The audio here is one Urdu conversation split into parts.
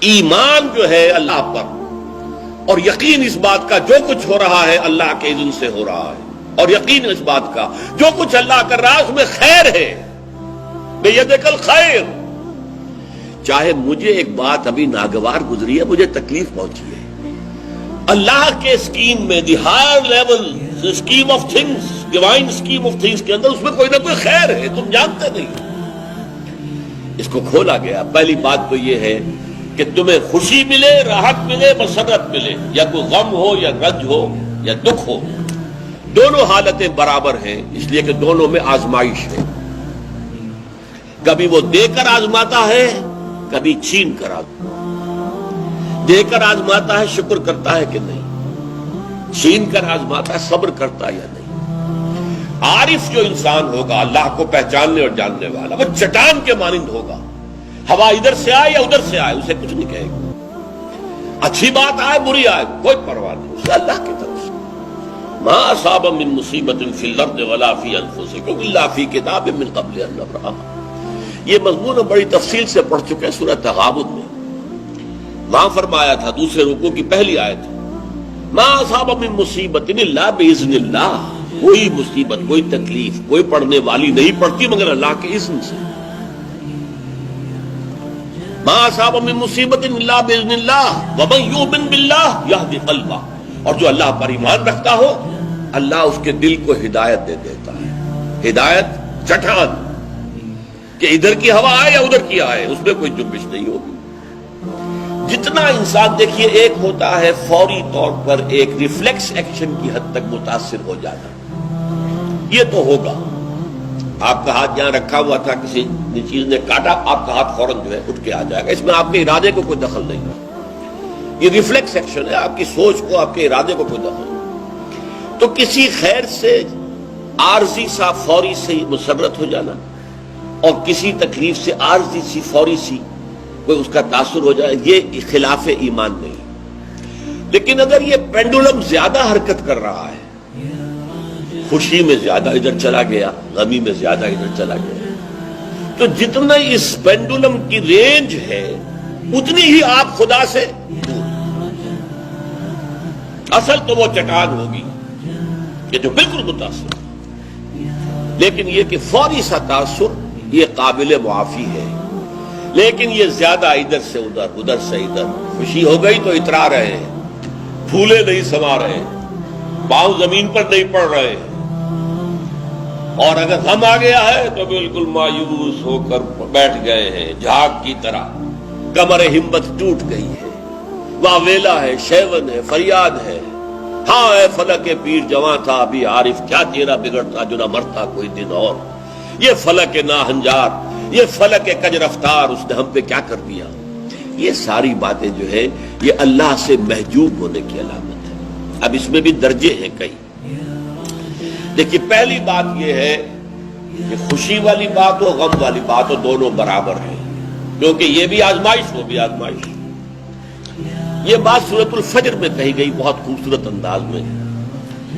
ایمان جو ہے اللہ پر اور یقین اس بات کا جو کچھ ہو رہا ہے اللہ کے اذن سے ہو رہا ہے، اور یقین اس بات کا جو کچھ اللہ کر رہا ہے اس میں خیر ہے، بیدک الخیر۔ چاہے مجھے ایک بات ابھی ناگوار گزری ہے، مجھے تکلیف پہنچی ہے، اللہ کے اسکیم میں the higher level scheme of things, divine scheme of things کے اندر اس میں کوئی نہ کوئی خیر ہے، تم جانتے نہیں۔ اس کو کھولا گیا۔ پہلی بات تو یہ ہے کہ تمہیں خوشی ملے، راحت ملے، مسرت ملے، یا کوئی غم ہو یا رنج ہو یا دکھ ہو، دونوں حالتیں برابر ہیں، اس لیے کہ دونوں میں آزمائش ہے۔ کبھی وہ دے کر آزماتا ہے، کبھی چھین کر آزماتا ہے۔ دے کر آزماتا ہے، شکر کرتا ہے کہ نہیں، چھین کر آزماتا ہے، صبر کرتا ہے یا نہیں۔ عارف جو انسان ہوگا، اللہ کو پہچاننے اور جاننے والا، وہ چٹان کے مانند ہوگا، ہوا ادھر سے آئے یا ادھر سے آئے اسے کچھ نہیں کہے گا، اچھی بات آئے بری آئے کوئی پرواہ نہیں، اسے اللہ کی طرف سے ما اصاب من مصیبت فی الارض ولا فی انفسکم الا فی کتاب من قبل ان نبرأها۔ یہ مضمون ہم بڑی تفصیل سے پڑھ چکے ہیں سورۃ تغابن میں۔ وہاں فرمایا تھا دوسرے رکوع کی پہلی آیت، ما اصاب من مصیبت الا باذن اللہ، کوئی مصیبت، کوئی تکلیف، کوئی پڑھنے والی نہیں پڑتی مگر اللہ کے اذن سے۔ ما اصاب من مصیبت الا باذن اللہ ومن یؤمن باللہ یہدی قلبہ، اور جو اللہ پر ایمان رکھتا ہو اللہ اس کے دل کو ہدایت دے دیتا ہے۔ ہدایت چٹان کہ ادھر کی ہوا آئے یا ادھر کی آئے اس میں کوئی جنبش نہیں ہوگی۔ جتنا انسان دیکھیے ایک ہوتا ہے فوری طور پر ایک ریفلیکس ایکشن کی حد تک متاثر ہو جانا، یہ تو ہوگا۔ آپ کا ہاتھ جہاں رکھا ہوا تھا کسی چیز نے کاٹا، آپ کا ہاتھ فوراً جو ہے اٹھ کے آ جائے گا، اس میں آپ کے ارادے کو کوئی دخل نہیں ہے، یہ ریفلیکس ایکشن ہے، آپ کی سوچ کو، آپ کے ارادے کو کوئی دخل نہیں۔ تو کسی خیر سے عارضی سا فوری سے مسرت ہو جانا اور کسی تکلیف سے عارضی سی فوری سی کوئی اس کا تاثر ہو جائے، یہ خلاف ایمان نہیں۔ لیکن اگر یہ پینڈولم زیادہ حرکت کر رہا ہے، خوشی میں زیادہ ادھر چلا گیا، غمی میں زیادہ ادھر چلا گیا، تو جتنا اس پینڈولم کی رینج ہے اتنی ہی آپ خدا سے دور۔ اصل تو وہ چٹان ہوگی کہ جو بالکل متاثر، لیکن یہ کہ فوری سا تاثر یہ قابل معافی ہے، لیکن یہ زیادہ ادھر سے ادھر، ادھر سے ادھر، خوشی ہو گئی تو اترا رہے ہیں، پھولے نہیں سما رہے، پاؤں زمین پر نہیں پڑ رہے، اور اگر غم آ گیا ہے تو بالکل مایوس ہو کر بیٹھ گئے ہیں جھاگ کی طرح، کمر ہمت ٹوٹ گئی ہے، واویلا ہے، شیون ہے، فریاد ہے، ہاں اے فلک پیر جواں تھا ابھی عارف، کیا تیرا بگڑتا جو نہ مرتا کوئی دن اور، یہ فلک ناہنجار، یہ فلک کج رفتار، اس نے ہم پہ کیا کر دیا۔ یہ ساری باتیں جو ہے یہ اللہ سے محجوب ہونے کی علامت ہے۔ اب اس میں بھی درجے ہیں کئی۔ دیکھیے پہلی بات یہ ہے کہ خوشی والی بات ہو، غم والی بات ہو، دونوں برابر ہیں، کیونکہ یہ بھی آزمائش، وہ بھی آزمائش۔ یہ بات سورۃ الفجر میں کہی گئی بہت خوبصورت انداز میں۔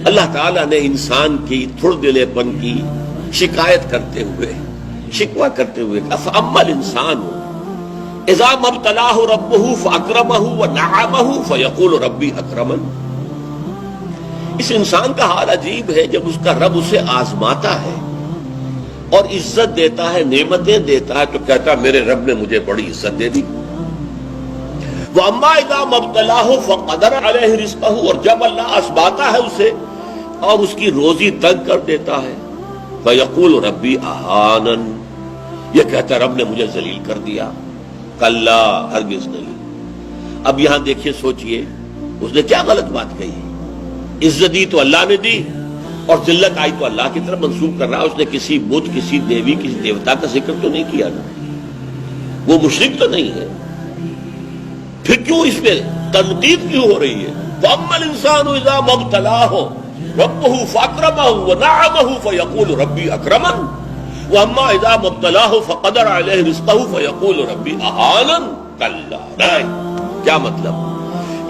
اللہ تعالیٰ نے انسان کی تھڑ دلے پن کی شکایت کرتے ہوئے، شکوہ کرتے ہوئے کہا فَأَمَّا الْإِنسَانُ إِذَا مَا ابْتَلَاهُ رَبُّهُ فَأَكْرَمَهُ وَنَعَمَهُ فَيَقُولُ رَبِّي أَكْرَمَنِ۔ اس انسان کا حال عجیب ہے، جب اس کا رب اسے آزماتا ہے اور عزت دیتا ہے، نعمتیں دیتا ہے، تو کہتا ہے میرے رب نے مجھے بڑی عزت دے دی۔ وَأَمَّا إِذَا مَا ابْتَلَاهُ فَقَدَرَ عَلَيْهِ رِزْقَهُ، اور جب اللہ آزماتا ہے اسے اور اس کی روزی تنگ کر دیتا ہے، فَيَقُولُ رَبِّي أَهَانَنِ، یہ کہتا ہے رب نے مجھے ذلیل کر دیا۔ کلا، ہرگز نہیں۔ اب یہاں دیکھیے، سوچئے اس نے کیا غلط بات کہی۔ عزت دی تو اللہ نے دی اور ذلت آئی تو اللہ کی طرف منسوب کر رہا، اس نے کسی بت، کسی دیوی، کسی دیوتا کا ذکر تو نہیں کیا نا، وہ مشرک تو نہیں ہے، پھر کیوں اس پہ تنقید کیوں ہو رہی ہے؟ فَأَمَّا الْإِنسَانُ إِذَا مَا ابْتَلَاهُ رَبُّهُ فَأَكْرَمَهُ وَنَعَمَهُ فَيَقُولُ رَبِّي أَكْرَمَنِ وَأَمَّا إِذَا مَا ابْتَلَاهُ فَقَدَرَ عَلَيْهِ رِزْقَهُ فَيَقُولُ رَبِّي أَهَانَنِ۔ کلا، کیا مطلب؟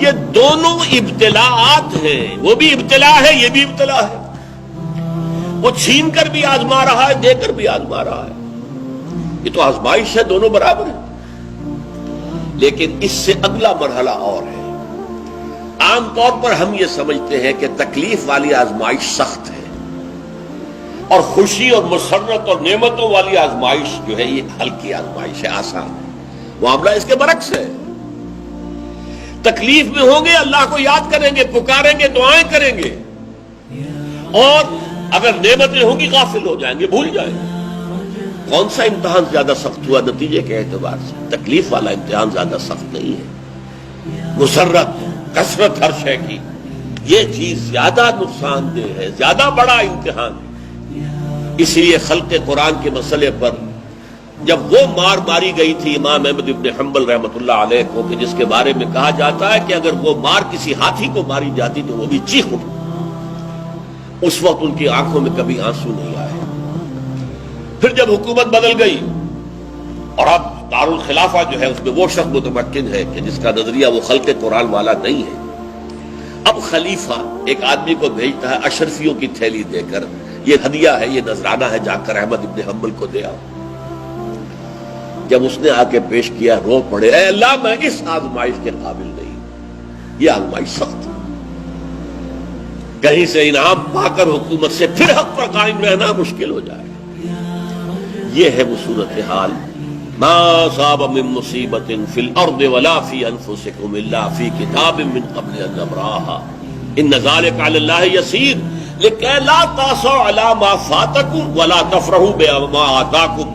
یہ دونوں ابتلاءات ہیں، وہ بھی ابتلا ہے، یہ بھی ابتلا ہے، وہ چھین کر بھی آزما رہا ہے، دے کر بھی آزما رہا ہے، یہ تو آزمائش ہے، دونوں برابر ہیں۔ لیکن اس سے اگلا مرحلہ اور ہے۔ عام طور پر ہم یہ سمجھتے ہیں کہ تکلیف والی آزمائش سخت ہے اور خوشی اور مسرت اور نعمتوں والی آزمائش جو ہے یہ ہلکی آزمائش ہے، آسان ہے۔ معاملہ اس کے برعکس ہے۔ تکلیف میں ہوں گے اللہ کو یاد کریں گے، پکاریں گے، دعائیں کریں گے، اور اگر نعمتیں ہوں گی غافل ہو جائیں گے، بھول جائیں گے۔ کون سا امتحان زیادہ سخت ہوا نتیجے کے اعتبار سے؟ تکلیف والا امتحان زیادہ سخت نہیں ہے۔ مسرت، کثرت ہر شے کی، یہ چیز زیادہ نقصان دہ ہے، زیادہ بڑا امتحان ہے۔ اسی لیے خلق قرآن کے مسئلے پر جب وہ مار ماری گئی تھی امام احمد ابن حنبل رحمۃ اللہ علیہ کو، کہ جس کے بارے میں کہا جاتا ہے کہ اگر وہ مار کسی ہاتھی کو ماری جاتی تو وہ بھی چیخ اٹھتی، اس وقت ان کی آنکھوں میں کبھی آنسو نہیں آئے۔ پھر جب حکومت بدل گئی اور اب دارالخلافہ جو ہے اس میں وہ شخص متمکن ہے کہ جس کا نظریہ وہ خلق قرآن والا نہیں ہے، اب خلیفہ ایک آدمی کو بھیجتا ہے اشرفیوں کی تھیلی دے کر، یہ ہدیہ ہے، یہ نذرانہ ہے، جا کر احمد ابن حنبل کو دے آؤ۔ جب اس نے آ کے پیش کیا، رو پڑے، اے اللہ میں اس آزمائش کے قابل نہیں، یہ آزمائش سخت ہے۔ کہیں سے انعام پا کر حکومت سے پھر حق پر قائم رہنا مشکل ہو جائے۔ یہ ہے وہ صورتحال۔ ما اصاب من مصیبت فی الارض ولا فی انفسکم الا فی کتاب من قبل ان نبرأها ان ذلک علی اللہ یسیر لکی لا تأسوا علی ما فاتکم ولا تفرحوا بما آتاکم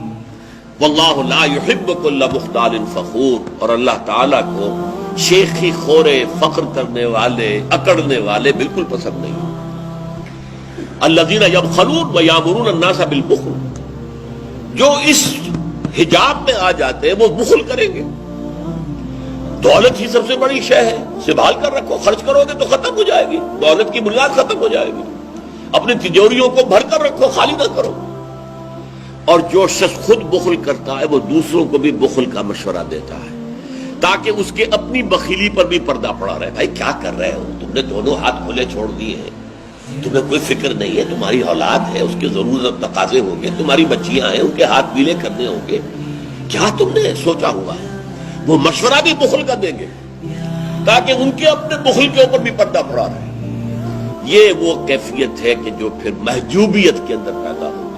واللہ لا يحب كل مختال فخور۔ اور اللہ تعالیٰ کو شیخی خورے، فخر کرنے والے، اکڑنے والے بالکل پسند نہیں۔ الذین یبخلون ویامرون الناس بالبخل، جو اس حجاب میں آ جاتے ہیں وہ بخل کریں گے۔ دولت ہی سب سے بڑی شے ہے، سنبھال کر رکھو، خرچ کرو گے تو ختم ہو جائے گی، دولت کی بنیاد ختم ہو جائے گی۔ اپنی تجوریوں کو بھر کر رکھو، خالی نہ کرو۔ اور جو شخص خود بخل کرتا ہے وہ دوسروں کو بھی بخل کا مشورہ دیتا ہے تاکہ اس کے اپنی بخیلی پر بھی پردہ پڑا رہے۔ بھائی کیا کر رہے ہو تم نے؟ دونوں ہاتھ کھلے چھوڑ دیے ہیں، تمہیں کوئی فکر نہیں ہے، تمہاری اولاد ہے، اس کے ضرورت تقاضے ہوں گے، تمہاری بچیاں ہیں، ان کے ہاتھ گیلے کرنے ہوں گے، کیا تم نے سوچا ہوا ہے؟ وہ مشورہ بھی بخل کا دیں گے تاکہ ان کے اپنے بخل کے اوپر بھی پردہ پڑا رہے۔ یہ وہ کیفیت ہے کہ جو پھر محجوبیت کے اندر پیدا ہو۔